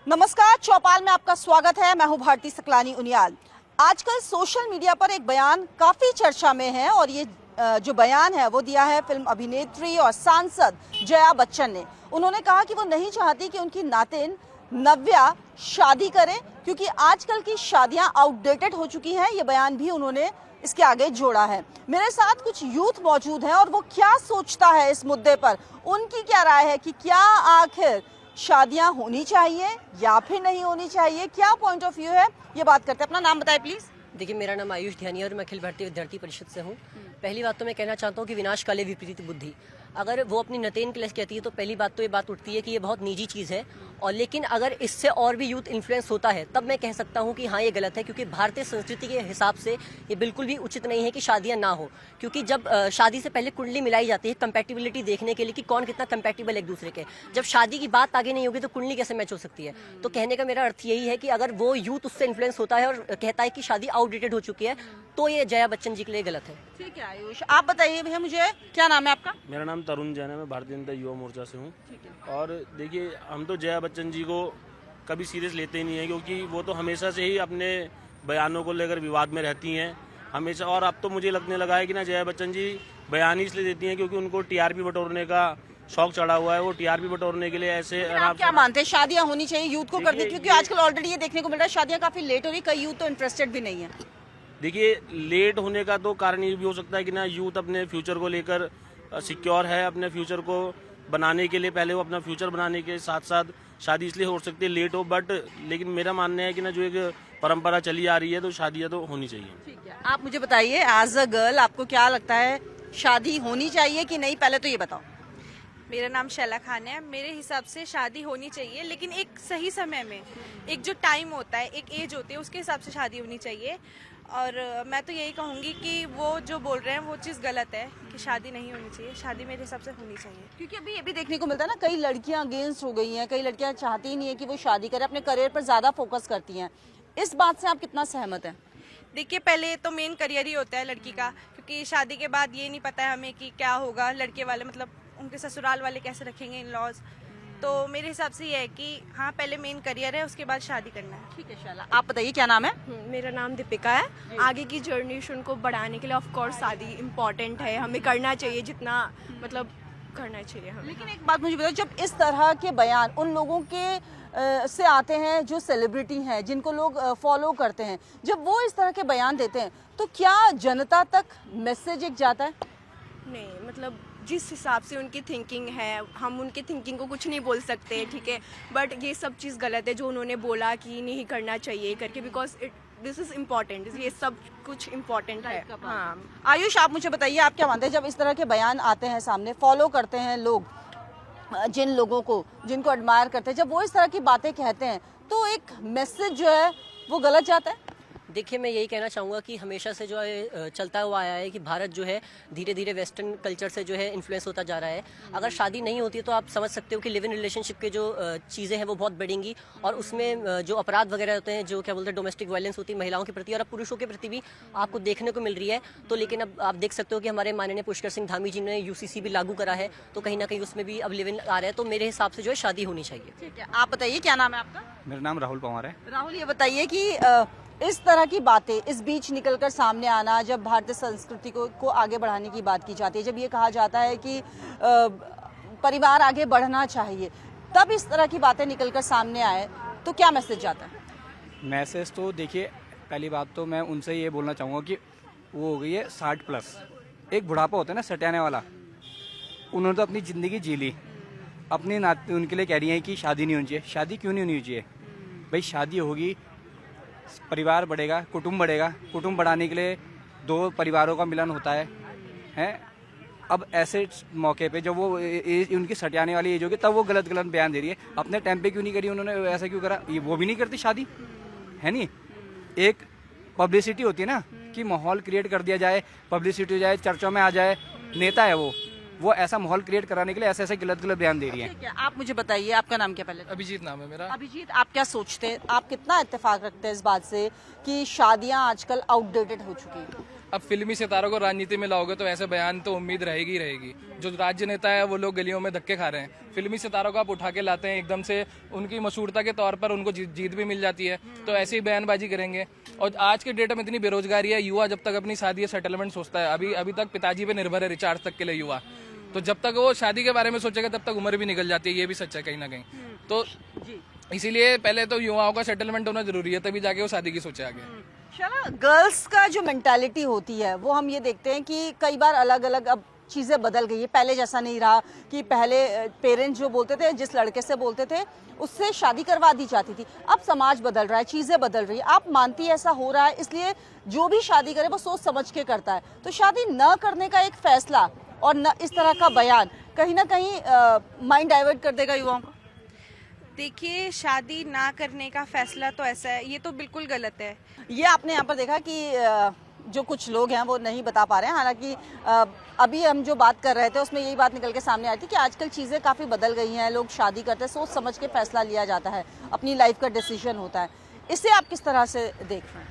नमस्कार, चौपाल में आपका स्वागत है। मैं हूं भारती सकलानी उनियाल। आजकल सोशल मीडिया पर एक बयान काफी चर्चा में है और ये जो बयान है वो दिया है फिल्म अभिनेत्री और सांसद जया बच्चन ने। उन्होंने कहा कि वो नहीं चाहती कि उनकी नातिन नव्या शादी करे क्योंकि आजकल की शादियां आउटडेटेड हो चुकी हैं। ये बयान भी उन्होंने इसके आगे जोड़ा है। मेरे साथ कुछ यूथ मौजूद हैं और वो क्या सोचता है इस मुद्दे पर, उनकी क्या राय है कि क्या आखिर शादियां होनी चाहिए या फिर नहीं होनी चाहिए, क्या पॉइंट ऑफ व्यू है, ये बात करते हैं। अपना नाम बताएं प्लीज। देखिए, मेरा नाम आयुष ध्यानी है और मैं अखिल भारतीय विद्यार्थी परिषद से हूँ। पहली बात तो मैं कहना चाहता हूँ कि विनाश काले विपरीत बुद्धि। अगर वो अपनी नतेन के लिए कहती है तो पहली बात तो ये बात उठती है कि ये बहुत निजी चीज़ है, और लेकिन अगर इससे और भी यूथ इन्फ्लुएंस होता है तब मैं कह सकता हूँ कि हाँ ये गलत है, क्योंकि भारतीय संस्कृति के हिसाब से ये बिल्कुल भी उचित नहीं है कि शादियाँ ना हो। क्योंकि जब शादी से पहले कुंडली मिलाई जाती है कंपैटिबिलिटी देखने के लिए कि कौन कितना कंपैटिबल एक दूसरे के, जब शादी की बात आगे नहीं होगी तो कुंडली कैसे मैच हो सकती है। तो कहने का मेरा अर्थ यही है कि अगर वो यूथ उससे इन्फ्लुएंस होता है और कहता है कि शादी आउटडेटेड हो चुकी है तो ये जया बच्चन जी के लिए गलत है। ठीक है आयुष, आप बताइए भैया मुझे, क्या नाम है आपका? मेरा नाम तरुण जैन है, मैं भारतीय जनता युवा मोर्चा से हूँ। और देखिए, हम तो जया बच्चन जी को कभी सीरियस लेते ही नहीं है, क्योंकि वो तो हमेशा से ही अपने बयानों को लेकर विवाद में रहती हैं हमेशा। और अब तो मुझे लगने लगा है कि ना जया बच्चन जी बयान ही इसलिए देती हैं क्योंकि उनको टीआरपी बटोरने का शौक चढ़ा हुआ है। वो टीआरपी बटोरने के लिए ऐसे आप क्या मानते हैं, शादियां होनी चाहिए यूथ को करनी? क्योंकि आजकल ऑलरेडी ये देखने को मिल रहा है शादियां काफी लेट हो रही, कई यूथ तो इंटरेस्टेड भी नहीं है। देखिए, लेट होने का तो कारण ये भी हो सकता है कि ना यूथ अपने फ्यूचर को लेकर सिक्योर है, अपने फ्यूचर को बनाने के लिए पहले वो अपना फ्यूचर बनाने के साथ साथ शादी इसलिए हो सकती है लेट हो। बट लेकिन मेरा मानना है कि ना जो एक परंपरा चली आ रही है तो शादियां तो होनी चाहिए। ठीक है, आप मुझे बताइए एज अ गर्ल आपको क्या लगता है, शादी होनी चाहिए कि नहीं, पहले तो ये बताओ। मेरा नाम शैला खान है। मेरे हिसाब से शादी होनी चाहिए, लेकिन एक सही समय में, एक जो टाइम होता है, एक एज होती है, उसके हिसाब से शादी होनी चाहिए। और मैं तो यही कहूँगी कि वो जो बोल रहे हैं वो चीज़ गलत है कि शादी नहीं होनी चाहिए। शादी मेरे हिसाब से होनी चाहिए। क्योंकि अभी ये भी देखने को मिलता है ना, कई लड़कियां अगेंस्ट हो गई हैं, कई लड़कियां चाहती ही नहीं है कि वो शादी करें, अपने करियर पर ज्यादा फोकस करती हैं। इस बात से आप कितना सहमत हैं? देखिए, पहले तो मेन करियर ही होता है लड़की का, क्योंकि शादी के बाद ये नहीं पता है हमें कि क्या होगा, लड़के वाले मतलब उनके ससुराल वाले कैसे रखेंगे, इन लॉज। तो मेरे हिसाब से ये है कि हाँ, पहले मेन करियर है, उसके बाद शादी करना है। ठीक है शैला, आप बताइए क्या नाम है? मेरा नाम दीपिका है। आगे की जनरेशन को बढ़ाने के लिए ऑफ कोर्स शादी इम्पोर्टेंट है, हमें करना चाहिए जितना मतलब करना चाहिए हमें। लेकिन एक बात मुझे बताओ, जब इस तरह के बयान उन लोगों के से आते हैं जो सेलिब्रिटी हैं, जिनको लोग फॉलो करते हैं, जब वो इस तरह के बयान देते हैं तो क्या जनता तक मैसेज एक जाता है? नहीं, मतलब जिस हिसाब से उनकी थिंकिंग है, हम उनकी थिंकिंग को कुछ नहीं बोल सकते, ठीक है, बट ये सब चीज़ गलत है जो उन्होंने बोला कि नहीं करना चाहिए करके, बिकॉज दिस इज इम्पॉर्टेंट, ये सब कुछ इम्पॉर्टेंट है। हाँ आयुष, आप मुझे बताइए आप क्या मानते हैं, जब इस तरह के बयान आते हैं सामने, फॉलो करते हैं लोग जिन लोगों को, जिनको एडमायर करते हैं, जब वो इस तरह की बातें कहते हैं तो एक मैसेज जो है वो गलत जाता है? देखिए, मैं यही कहना चाहूँगा कि हमेशा से जो है चलता हुआ आया है कि भारत जो है धीरे धीरे वेस्टर्न कल्चर से जो है इन्फ्लुएंस होता जा रहा है। अगर शादी नहीं होती तो आप समझ सकते हो कि लिव इन रिलेशनशिप के जो चीज़ें हैं वो बहुत बढ़ेंगी, और उसमें जो अपराध वगैरह होते हैं, जो क्या बोलते हैं डोमेस्टिक वायलेंस होती है महिलाओं के प्रति और अब पुरुषों के प्रति भी आपको देखने को मिल रही है। तो लेकिन अब आप देख सकते हो कि हमारे माननीय पुष्कर सिंह धामी जी ने यूसीसी भी लागू करा है, तो कहीं ना कहीं उसमें भी अब लिव इन आ रहा है। तो मेरे हिसाब से जो है शादी होनी चाहिए। ठीक है, आप बताइए क्या नाम है आपका? मेरा नाम राहुल पवार है। राहुल, ये बताइए कि इस तरह की बातें इस बीच निकलकर सामने आना, जब भारतीय संस्कृति को आगे बढ़ाने की बात की जाती है, जब ये कहा जाता है कि परिवार आगे बढ़ना चाहिए, तब इस तरह की बातें निकलकर सामने आए तो क्या मैसेज जाता है? मैसेज तो देखिए, पहली बात तो मैं उनसे ये बोलना चाहूँगा कि वो हो गई है 60+, एक बुढ़ापा होता है ना सटाने वाला, उन्होंने तो अपनी ज़िंदगी जी ली, अपने नाते उनके लिए कह रही हैं कि शादी नहीं होनी चाहिए। शादी क्यों नहीं होनी चाहिए भाई? शादी होगी, परिवार बढ़ेगा, कुटुंब बढ़ेगा, कुटुंब बढ़ाने के लिए दो परिवारों का मिलन होता है, हैं? अब ऐसे मौके पे जब वो उनकी सटियाने वाली एज होगी तब वो गलत बयान दे रही है। अपने टाइम पे क्यों नहीं करी उन्होंने, ऐसा क्यों करा? ये वो भी नहीं करती शादी, है नहीं? एक पब्लिसिटी होती है ना कि माहौल क्रिएट कर दिया जाए, पब्लिसिटी हो जाए, चर्चों में आ जाए, नेता है वो ऐसा माहौल क्रिएट कराने के लिए ऐसे गलत बयान दे रही है। ठीक है, आप मुझे बताइए आपका नाम क्या? पहले अभिजीत नाम है मेरा। अभिजीत, आप क्या सोचते हैं, आप कितना इत्तेफाक रखते हैं इस बात से कि शादियां आजकल आउटडेटेड हो चुकी हैं? अब फिल्मी सितारों को राजनीति में लाओगे तो ऐसे बयान तो उम्मीद रहेगी ही रहेगी। जो राज्य नेता है वो लोग गलियों में धक्के खा रहे हैं, फिल्मी सितारों को आप उठा के लाते हैं एकदम से, उनकी मशहूरता के तौर पर उनको जीत भी मिल जाती है, तो ऐसी ही बयानबाजी करेंगे। और आज के डेट में इतनी बेरोजगारी है, युवा जब तक अपनी शादी या सेटलमेंट सोचता है, अभी तक पिताजी पे निर्भर है रिचार्ज तक के लिए युवा, तो जब तक वो शादी के बारे में सोचेगा तब तक उम्र भी निकल जाती है, ये भी सच है कहीं ना कहीं। तो इसीलिए पहले तो युवाओं का सेटलमेंट होना जरूरी है, तभी जाके वो शादी की सोचे आगे। गर्ल्स का जो मेंटालिटी होती है वो हम ये देखते हैं कि कई बार अलग अलग अब चीज़ें बदल गई है। पहले जैसा नहीं रहा कि पहले पेरेंट्स जो बोलते थे, जिस लड़के से बोलते थे उससे शादी करवा दी जाती थी। अब समाज बदल रहा है, चीज़ें बदल रही है। आप मानती है ऐसा हो रहा है, इसलिए जो भी शादी करे वो सोच समझ के करता है। तो शादी न करने का एक फैसला और न इस तरह का बयान कहीं ना कहीं माइंड डाइवर्ट कर देगा युवाओं का। देखिए, शादी ना करने का फैसला तो ऐसा है, ये तो बिल्कुल गलत है। ये आपने यहाँ पर देखा कि जो कुछ लोग हैं वो नहीं बता पा रहे हैं, हालांकि अभी हम जो बात कर रहे थे उसमें यही बात निकल के सामने आई थी कि आजकल चीज़ें काफ़ी बदल गई हैं। लोग शादी करते हैं, सोच समझ के फैसला लिया जाता है, अपनी लाइफ का डिसीजन होता है। इसे आप किस तरह से देख रहे हैं?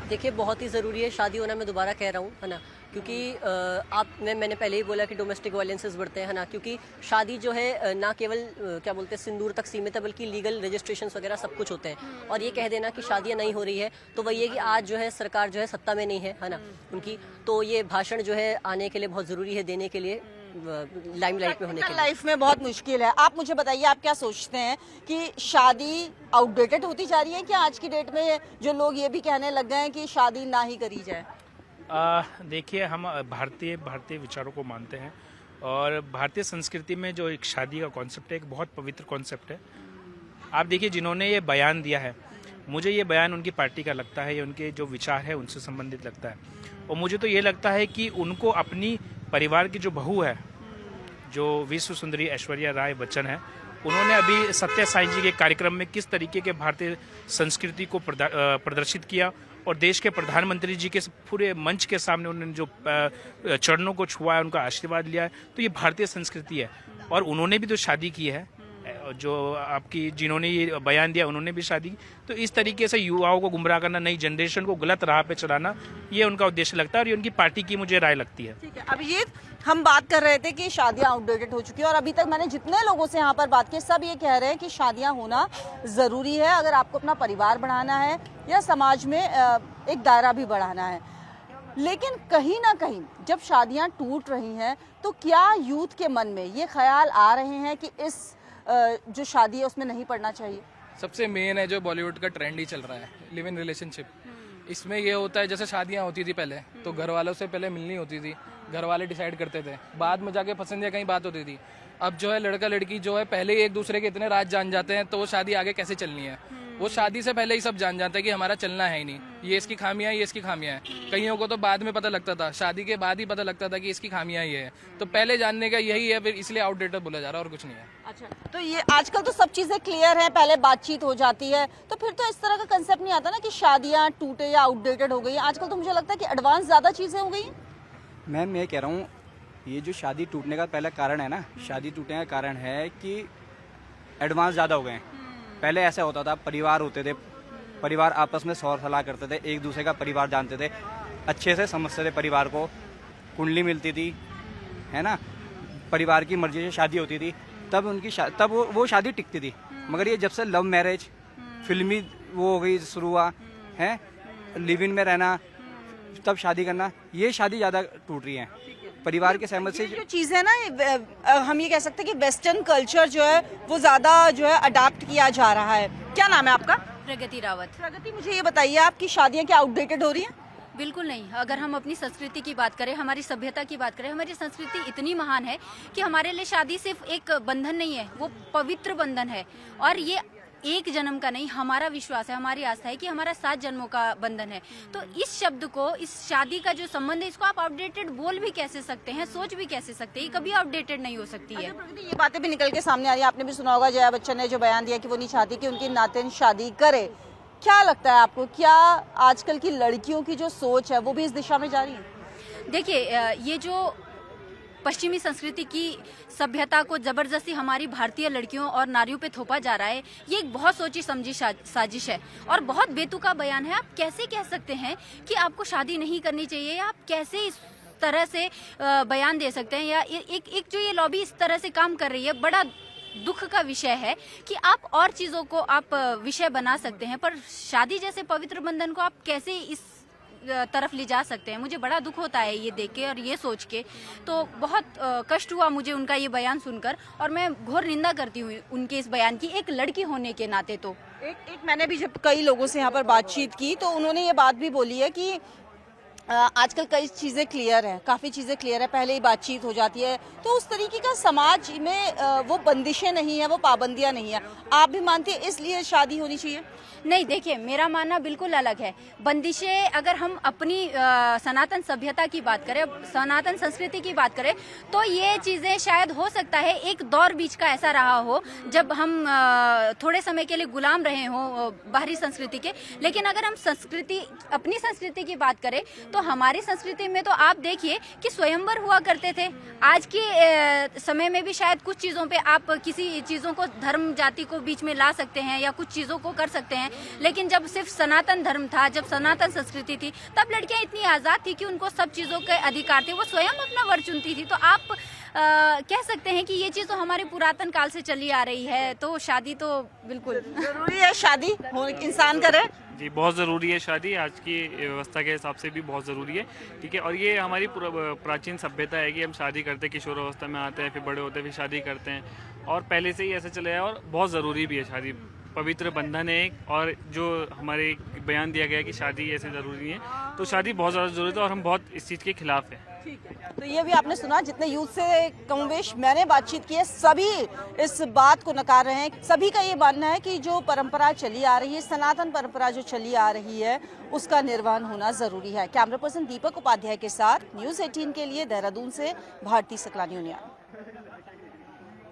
देखिए, बहुत ही ज़रूरी है शादी होना, मैं दोबारा कह रहा हूँ, है ना, क्योंकि मैंने पहले ही बोला कि डोमेस्टिक वायलेंसेस बढ़ते हैं, है ना, क्योंकि शादी जो है ना केवल क्या बोलते हैं सिंदूर तक सीमित है, बल्कि लीगल रजिस्ट्रेशंस वगैरह सब कुछ होते हैं। और ये कह देना कि शादियां नहीं हो रही है तो वही है कि आज जो है सरकार जो है सत्ता में नहीं है ना उनकी, तो ये भाषण जो है आने के लिए बहुत ज़रूरी है, देने के लिए, लाइमलाइट में होने के लिए। लाइफ में बहुत मुश्किल है। आप मुझे बताइए, आप क्या सोचते हैं कि शादी आउटडेटेड होती जा रही है क्या आज की डेट में? जो लोग ये भी कहने लग गए हैं कि शादी ना ही करी जाए। देखिए, हम भारतीय विचारों को मानते हैं और भारतीय संस्कृति में जो एक शादी का कॉन्सेप्ट है, एक बहुत पवित्र कॉन्सेप्ट है। आप देखिए, जिन्होंने ये बयान दिया है, मुझे ये बयान उनकी पार्टी का लगता है, ये उनके जो विचार है उनसे संबंधित लगता है। और मुझे तो ये लगता है कि उनको अपनी परिवार की जो बहू है, जो विश्व सुंदरी ऐश्वर्या राय बच्चन है, उन्होंने अभी सत्य साई जी के कार्यक्रम में किस तरीके के भारतीय संस्कृति को प्रदर्शित किया और देश के प्रधानमंत्री जी के पूरे मंच के सामने उन्होंने जो चरणों को छुआ है, उनका आशीर्वाद लिया है, तो ये भारतीय संस्कृति है। और उन्होंने भी तो शादी की है, जो आपकी जिन्होंने ये बयान दिया उन्होंने भी शादी की। तो इस तरीके से युवाओं को गुमराह करना, नई जनरेशन को गलत राह पे चलाना, ये उनका उद्देश्य लगता है और ये उनकी पार्टी की मुझे राय लगती है। ठीक है, अभिजीत, हम बात कर रहे थे कि शादियां आउटडेटेड हो चुकी है और अभी तक मैंने जितने लोगों से यहाँ पर बात की सब ये कह रहे हैं कि शादियां होना ज़रूरी है अगर आपको अपना परिवार बढ़ाना है या समाज में एक दायरा भी बढ़ाना है। लेकिन कहीं ना कहीं जब शादियां टूट रही हैं तो क्या यूथ के मन में ये ख्याल आ रहे हैं कि इस जो शादी है उसमें नहीं पड़ना चाहिए? सबसे मेन है जो बॉलीवुड का ट्रेंड ही चल रहा है, लिव इन रिलेशनशिप। इसमें ये होता है, जैसे शादियां होती थी पहले तो घर वालों से पहले मिलनी होती थी, घर वाले डिसाइड करते थे, बाद में जाके पसंद या कहीं बात होती थी। अब जो है लड़का लड़की जो है पहले ही एक दूसरे के इतने राज जान जाते हैं, तो वो शादी आगे कैसे चलनी है, वो शादी से पहले ही सब जान जाते हैं कि हमारा चलना है ही नहीं, ये इसकी खामियां ये इसकी खामियां हैं। कईयों को तो बाद में पता लगता था, शादी के बाद ही पता लगता था कि इसकी खामियां ये है। तो पहले जानने का यही है, फिर इसलिए आउटडेटेड बोला जा रहा है और कुछ नहीं है। अच्छा, तो ये आजकल तो सब चीजें क्लियर हैं, पहले बातचीत हो जाती है, तो फिर तो इस तरह का कंसेप्ट नहीं आता ना कि शादियां टूटे या आउटडेटेड हो गई। आजकल तो मुझे लगता है कि एडवांस ज्यादा चीजें हो गई हैं। मैम, मैं कह रहा हूँ ये जो शादी टूटने का पहला कारण है ना, शादी टूटने का कारण है कि एडवांस ज़्यादा हो गए हैं। पहले ऐसा होता था, परिवार होते थे, परिवार आपस में सौर सलाह करते थे, एक दूसरे का परिवार जानते थे, अच्छे से समझते थे परिवार को, कुंडली मिलती थी, है ना, परिवार की मर्जी से शादी होती थी, तब वो शादी टिकती थी। मगर ये जब से लव मैरिज फिल्मी वो हो गई, शुरू हुआ है, लिव इन में रहना, तब शादी करना, ये शादी ज़्यादा टूट रही है परिवार के सहमत से। जो चीज़ है ना, हम ये कह सकते हैं कि वेस्टर्न कल्चर जो है वो ज़्यादा जो है अडाप्ट किया जा रहा है। क्या नाम है आपका? प्रगति रावत। प्रगति, मुझे ये बताइए, आपकी शादियाँ क्या आउटडेटेड हो रही हैं? बिल्कुल नहीं। अगर हम अपनी संस्कृति की बात करें, हमारी सभ्यता की बात करें, हमारी संस्कृति इतनी महान है कि हमारे लिए शादी सिर्फ एक बंधन नहीं है, वो पवित्र बंधन है। और ये एक जन्म का नहीं, हमारा विश्वास है, हमारी आस्था है कि हमारा 7 जन्मों का बंधन है। तो इस शब्द को, इस शादी का जो संबंध है, इसको आप आउटडेटेड बोल भी कैसे सकते हैं, सोच भी कैसे सकते हैं, ये कभी आउटडेटेड नहीं हो सकती है। ये बातें भी निकल के सामने आ रही है। आपने भी सुना होगा जया बच्चन ने जो बयान दिया कि वो नहीं चाहती कि उनकी नातिन शादी करे। क्या लगता है आपको, क्या आजकल की लड़कियों की जो सोच है वो भी इस दिशा में जा रही है? देखिए, ये जो पश्चिमी संस्कृति की सभ्यता को जबरदस्ती हमारी भारतीय लड़कियों और नारियों पे थोपा जा रहा है, ये एक बहुत सोची समझी साजिश है और बहुत बेतुका बयान है। आप कैसे कह सकते हैं कि आपको शादी नहीं करनी चाहिए, या आप कैसे इस तरह से बयान दे सकते हैं, या एक जो ये लॉबी इस तरह से काम कर रही है, बड़ा दुख का विषय है कि आप और चीज़ों को आप विषय बना सकते हैं, पर शादी जैसे पवित्र बंधन को आप कैसे इस तरफ ले जा सकते हैं। मुझे बड़ा दुख होता है ये देख के और ये सोच के, तो बहुत कष्ट हुआ मुझे उनका ये बयान सुनकर, और मैं घोर निंदा करती हूँ उनके इस बयान की, एक लड़की होने के नाते। तो एक मैंने भी जब कई लोगों से यहाँ पर बातचीत की तो उन्होंने ये बात भी बोली है कि आजकल कई चीज़ें क्लियर हैं, काफ़ी चीज़ें क्लियर है, पहले ही बातचीत हो जाती है, तो उस तरीके का समाज में वो बंदिशें नहीं है, वो पाबंदियां नहीं है। आप भी मानते हैं इसलिए शादी होनी चाहिए? नहीं, देखिए मेरा मानना बिल्कुल अलग है। बंदिशें, अगर हम अपनी सनातन सभ्यता की बात करें, सनातन संस्कृति की बात करें, तो ये चीज़ें शायद हो सकता है एक दौर बीच का ऐसा रहा हो जब हम थोड़े समय के लिए गुलाम रहे हों बाहरी संस्कृति के। लेकिन अगर हम अपनी संस्कृति की बात करें तो हमारी संस्कृति में तो आप देखिए कि स्वयंवर हुआ करते थे। आज के समय में भी शायद कुछ चीज़ों पे आप किसी चीज़ों को, धर्म जाति को बीच में ला सकते हैं या कुछ चीज़ों को कर सकते हैं, लेकिन जब सिर्फ सनातन धर्म था, जब सनातन संस्कृति थी, तब लड़कियां इतनी आज़ाद थी कि उनको सब चीज़ों के अधिकार थे, वो स्वयं अपना वर चुनती थी। तो आप कह सकते हैं कि ये चीज़ तो हमारे पुरातन काल से चली आ रही है, तो शादी तो बिल्कुल जरूरी है, शादी इंसान करे। जी, बहुत ज़रूरी है शादी, आज की व्यवस्था के हिसाब से भी बहुत ज़रूरी है, ठीक है। और ये हमारी प्राचीन सभ्यता है कि हम शादी करते, किशोर अवस्था में आते हैं, फिर बड़े होते हैं, फिर शादी करते हैं, और पहले से ही ऐसा चला है, और बहुत ज़रूरी भी है शादी, पवित्र बंधन है एक। और जो हमारे बयान दिया गया है कि शादी ऐसे ज़रूरी है, तो शादी बहुत ज़्यादा ज़रूरी है, और हम बहुत इस चीज़ के खिलाफ हैं। तो ये भी आपने सुना, जितने यूथ से कमोवेश मैंने बातचीत की है, सभी इस बात को नकार रहे हैं। सभी का ये मानना है कि जो परंपरा चली आ रही है, सनातन परंपरा जो चली आ रही है, उसका निर्वहन होना जरूरी है। कैमरा पर्सन दीपक उपाध्याय के साथ न्यूज़ 18 के लिए देहरादून से भारती सकलानी उनियाल।